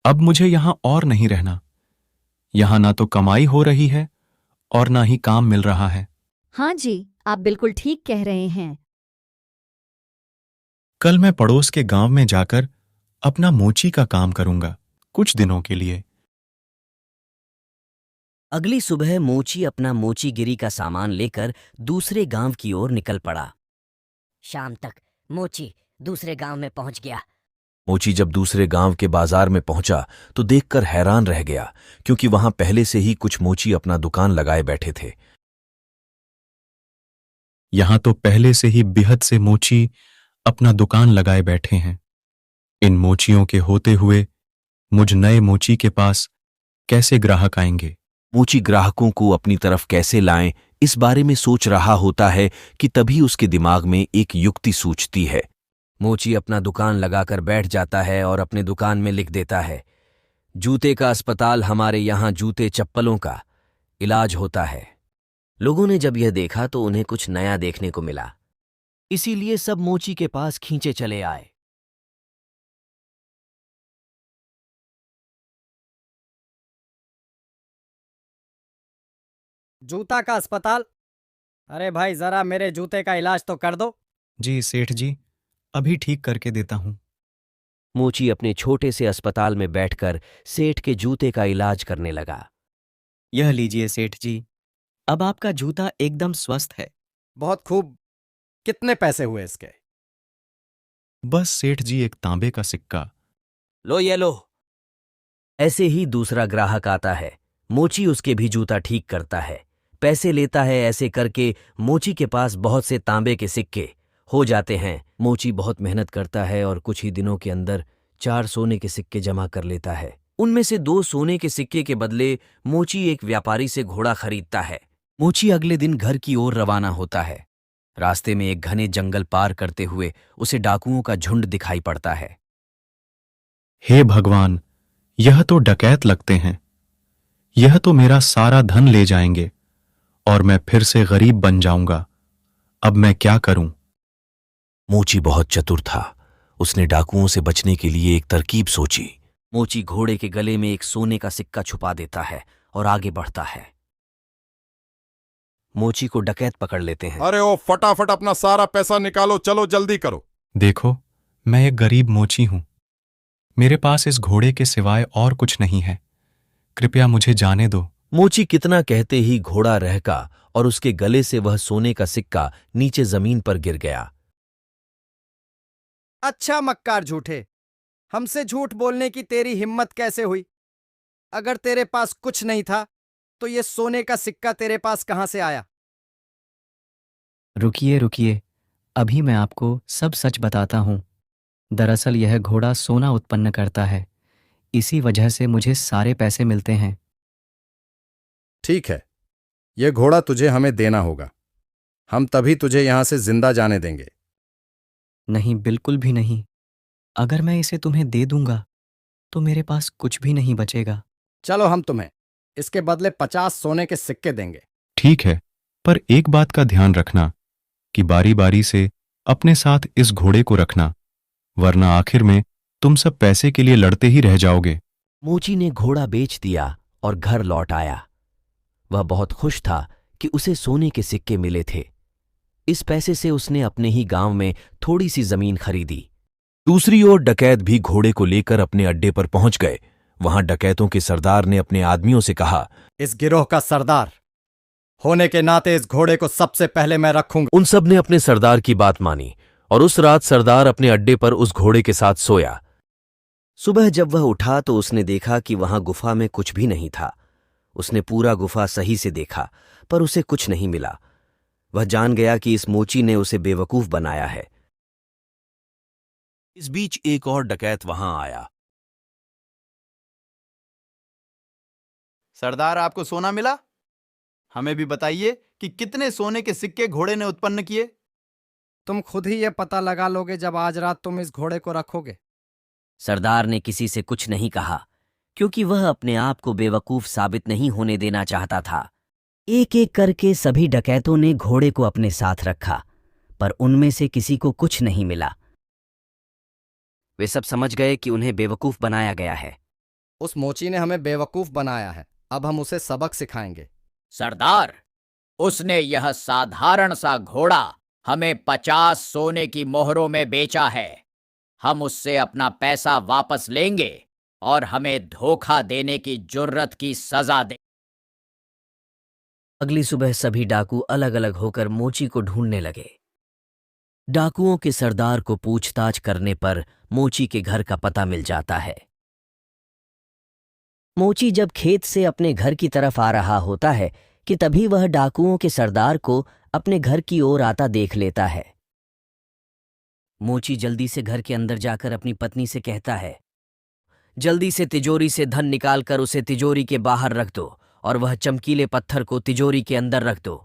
अब मुझे यहां और नहीं रहना। यहां ना तो कमाई हो रही है और ना ही काम मिल रहा है। हाँ जी, आप बिल्कुल ठीक कह रहे हैं। कल मैं पड़ोस के गांव में जाकर अपना मोची का काम करूंगा, कुछ दिनों के लिए। अगली सुबह मोची अपना मोचीगिरी का सामान लेकर दूसरे गांव की ओर निकल पड़ा। शाम तक मोची दूसरे गांव में पहुंच गया। मोची जब दूसरे गांव के बाजार में पहुंचा तो देखकर हैरान रह गया, क्योंकि वहां पहले से ही कुछ मोची अपना दुकान लगाए बैठे थे। यहां तो पहले से ही बेहद से मोची अपना दुकान लगाए बैठे हैं। इन मोचियों के होते हुए मुझ नए मोची के पास कैसे ग्राहक आएंगे? मोची ग्राहकों को अपनी तरफ कैसे लाएं, इस बारे में सोच रहा होता है कि तभी उसके दिमाग में एक युक्ति सूझती है। मोची अपना दुकान लगाकर बैठ जाता है और अपने दुकान में लिख देता है, जूते का अस्पताल, हमारे यहाँ जूते चप्पलों का इलाज होता है। लोगों ने जब यह देखा तो उन्हें कुछ नया देखने को मिला, इसीलिए सब मोची के पास खींचे चले आए। जूता का अस्पताल? अरे भाई जरा मेरे जूते का इलाज तो कर दो। जी सेठ जी, अभी ठीक करके देता हूं। मोची अपने छोटे से अस्पताल में बैठकर सेठ के जूते का इलाज करने लगा। यह लीजिए सेठ जी, अब आपका जूता एकदम स्वस्थ है। बहुत खूब। कितने पैसे हुए इसके? बस सेठ जी, एक तांबे का सिक्का। लो ये लो। ऐसे ही दूसरा ग्राहक आता है। मोची उसके भी जूता ठीक करता है, पैसे लेता है। ऐसे करके मोची के पास बहुत से तांबे के सिक्के हो जाते हैं। मोची बहुत मेहनत करता है और कुछ ही दिनों के अंदर 4 सोने के सिक्के जमा कर लेता है। उनमें से 2 सोने के सिक्के के बदले मोची एक व्यापारी से घोड़ा खरीदता है। मोची अगले दिन घर की ओर रवाना होता है। रास्ते में एक घने जंगल पार करते हुए उसे डाकुओं का झुंड दिखाई पड़ता है। हे भगवान, यह तो डकैत लगते हैं। यह तो मेरा सारा धन ले जाएंगे और मैं फिर से गरीब बन जाऊंगा। अब मैं क्या करूं? मोची बहुत चतुर था। उसने डाकुओं से बचने के लिए एक तरकीब सोची। मोची घोड़े के गले में एक सोने का सिक्का छुपा देता है और आगे बढ़ता है। मोची को डकैत पकड़ लेते हैं। अरे ओ, फटाफट अपना सारा पैसा निकालो, चलो जल्दी करो। देखो, मैं एक गरीब मोची हूं। मेरे पास इस घोड़े के सिवाय और कुछ नहीं है। कृपया मुझे जाने दो। मोची कितना कहते ही घोड़ा रहका और उसके गले से वह सोने का सिक्का नीचे जमीन पर गिर गया। अच्छा मक्कार झूठे, हमसे झूठ बोलने की तेरी हिम्मत कैसे हुई? अगर तेरे पास कुछ नहीं था तो ये सोने का सिक्का तेरे पास कहां से आया? रुकिए रुकिए, अभी मैं आपको सब सच बताता हूँ। दरअसल यह घोड़ा सोना उत्पन्न करता है, इसी वजह से मुझे सारे पैसे मिलते हैं। ठीक है, ये घोड़ा तुझे हमें देना होगा। हम तभी तुझे यहां से जिंदा जाने देंगे। नहीं, बिल्कुल भी नहीं। अगर मैं इसे तुम्हें दे दूंगा तो मेरे पास कुछ भी नहीं बचेगा। चलो, हम तुम्हें इसके बदले 50 सोने के सिक्के देंगे। ठीक है, पर एक बात का ध्यान रखना कि बारी बारी से अपने साथ इस घोड़े को रखना, वरना आखिर में तुम सब पैसे के लिए लड़ते ही रह जाओगे। मोची ने घोड़ा बेच दिया और घर लौट आया। वह बहुत खुश था कि उसे सोने के सिक्के मिले थे। इस पैसे से उसने अपने ही गांव में थोड़ी सी जमीन खरीदी। दूसरी ओर डकैत भी घोड़े को लेकर अपने अड्डे पर पहुंच गए। वहां डकैतों के सरदार ने अपने आदमियों से कहा, इस गिरोह का सरदार होने के नाते इस घोड़े को सबसे पहले मैं रखूंगा। उन सब ने अपने सरदार की बात मानी और उस रात सरदार अपने अड्डे पर उस घोड़े के साथ सोया। सुबह जब वह उठा तो उसने देखा कि वहां गुफा में कुछ भी नहीं था। उसने पूरा गुफा सही से देखा, पर उसे कुछ नहीं मिला। वह जान गया कि इस मोची ने उसे बेवकूफ बनाया है। इस बीच एक और डकैत वहां आया। सरदार, आपको सोना मिला? हमें भी बताइए कि कितने सोने के सिक्के घोड़े ने उत्पन्न किए। तुम खुद ही ये पता लगा लोगे जब आज रात तुम इस घोड़े को रखोगे। सरदार ने किसी से कुछ नहीं कहा, क्योंकि वह अपने आप को बेवकूफ साबित नहीं होने देना चाहता था। एक एक करके सभी डकैतों ने घोड़े को अपने साथ रखा, पर उनमें से किसी को कुछ नहीं मिला। वे सब समझ गए कि उन्हें बेवकूफ बनाया गया है। उस मोची ने हमें बेवकूफ बनाया है। अब हम उसे सबक सिखाएंगे। सरदार, उसने यह साधारण सा घोड़ा हमें 50 सोने की मोहरों में बेचा है। हम उससे अपना पैसा वापस लेंगे और हमें धोखा देने की जुर्रत की सजा दे। अगली सुबह सभी डाकू अलग अलग होकर मोची को ढूंढने लगे। डाकुओं के सरदार को पूछताछ करने पर मोची के घर का पता मिल जाता है। मोची जब खेत से अपने घर की तरफ आ रहा होता है कि तभी वह डाकुओं के सरदार को अपने घर की ओर आता देख लेता है। मोची जल्दी से घर के अंदर जाकर अपनी पत्नी से कहता है, जल्दी से तिजोरी से धन निकालकर उसे तिजोरी के बाहर रख दो और वह चमकीले पत्थर को तिजोरी के अंदर रख दो।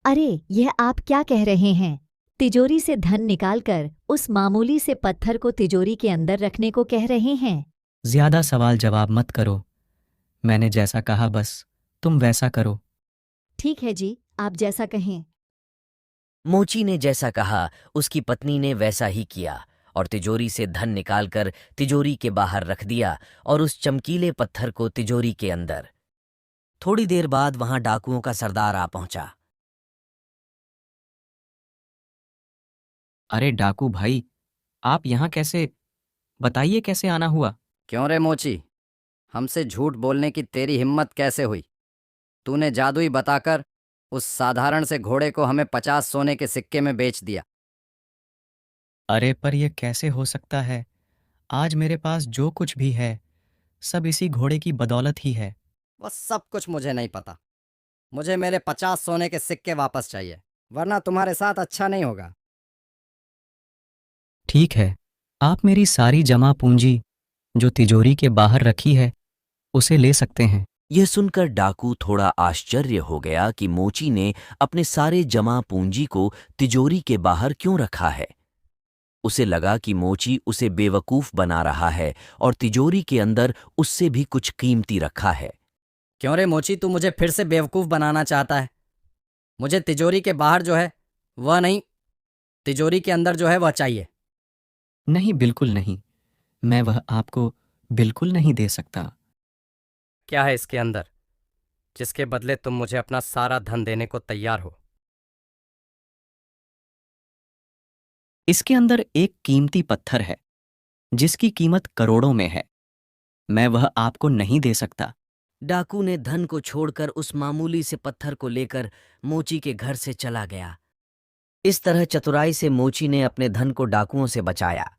अरे, यह आप क्या कह रहे हैं? तिजोरी से धन निकालकर उस मामूली से पत्थर को तिजोरी के अंदर रखने को कह रहे हैं? ज्यादा सवाल जवाब मत करो। मैंने जैसा कहा बस तुम वैसा करो। ठीक है जी, आप जैसा कहें। मोची ने जैसा कहा उसकी पत्नी ने वैसा ही किया और तिजोरी से धन निकालकर तिजोरी के बाहर रख दिया और उस चमकीले पत्थर को तिजोरी के अंदर। थोड़ी देर बाद वहां डाकुओं का सरदार आ पहुंचा। अरे डाकू भाई, आप यहाँ कैसे? बताइए कैसे आना हुआ? क्यों रे मोची, हमसे झूठ बोलने की तेरी हिम्मत कैसे हुई? तूने जादुई बताकर उस साधारण से घोड़े को हमें 50 सोने के सिक्के में बेच दिया। अरे पर यह कैसे हो सकता है? आज मेरे पास जो कुछ भी है सब इसी घोड़े की बदौलत ही है। वह सब कुछ मुझे नहीं पता। मुझे मेरे 50 सोने के सिक्के वापस चाहिए, वरना तुम्हारे साथ अच्छा नहीं होगा। ठीक है, आप मेरी सारी जमा पूंजी जो तिजोरी के बाहर रखी है उसे ले सकते हैं। यह सुनकर डाकू थोड़ा आश्चर्य हो गया कि मोची ने अपने सारे जमा पूंजी को तिजोरी के बाहर क्यों रखा है। उसे लगा कि मोची उसे बेवकूफ बना रहा है और तिजोरी के अंदर उससे भी कुछ कीमती रखा है। क्यों रे मोची, तू मुझे फिर से बेवकूफ बनाना चाहता है? मुझे तिजोरी के बाहर जो है वह नहीं, तिजोरी के अंदर जो है वह चाहिए। नहीं, बिल्कुल नहीं। मैं वह आपको बिल्कुल नहीं दे सकता। क्या है इसके अंदर जिसके बदले तुम मुझे अपना सारा धन देने को तैयार हो? इसके अंदर एक कीमती पत्थर है जिसकी कीमत करोड़ों में है। मैं वह आपको नहीं दे सकता। डाकू ने धन को छोड़कर उस मामूली से पत्थर को लेकर मोची के घर से चला गया। इस तरह चतुराई से मोची ने अपने धन को डाकुओं से बचाया।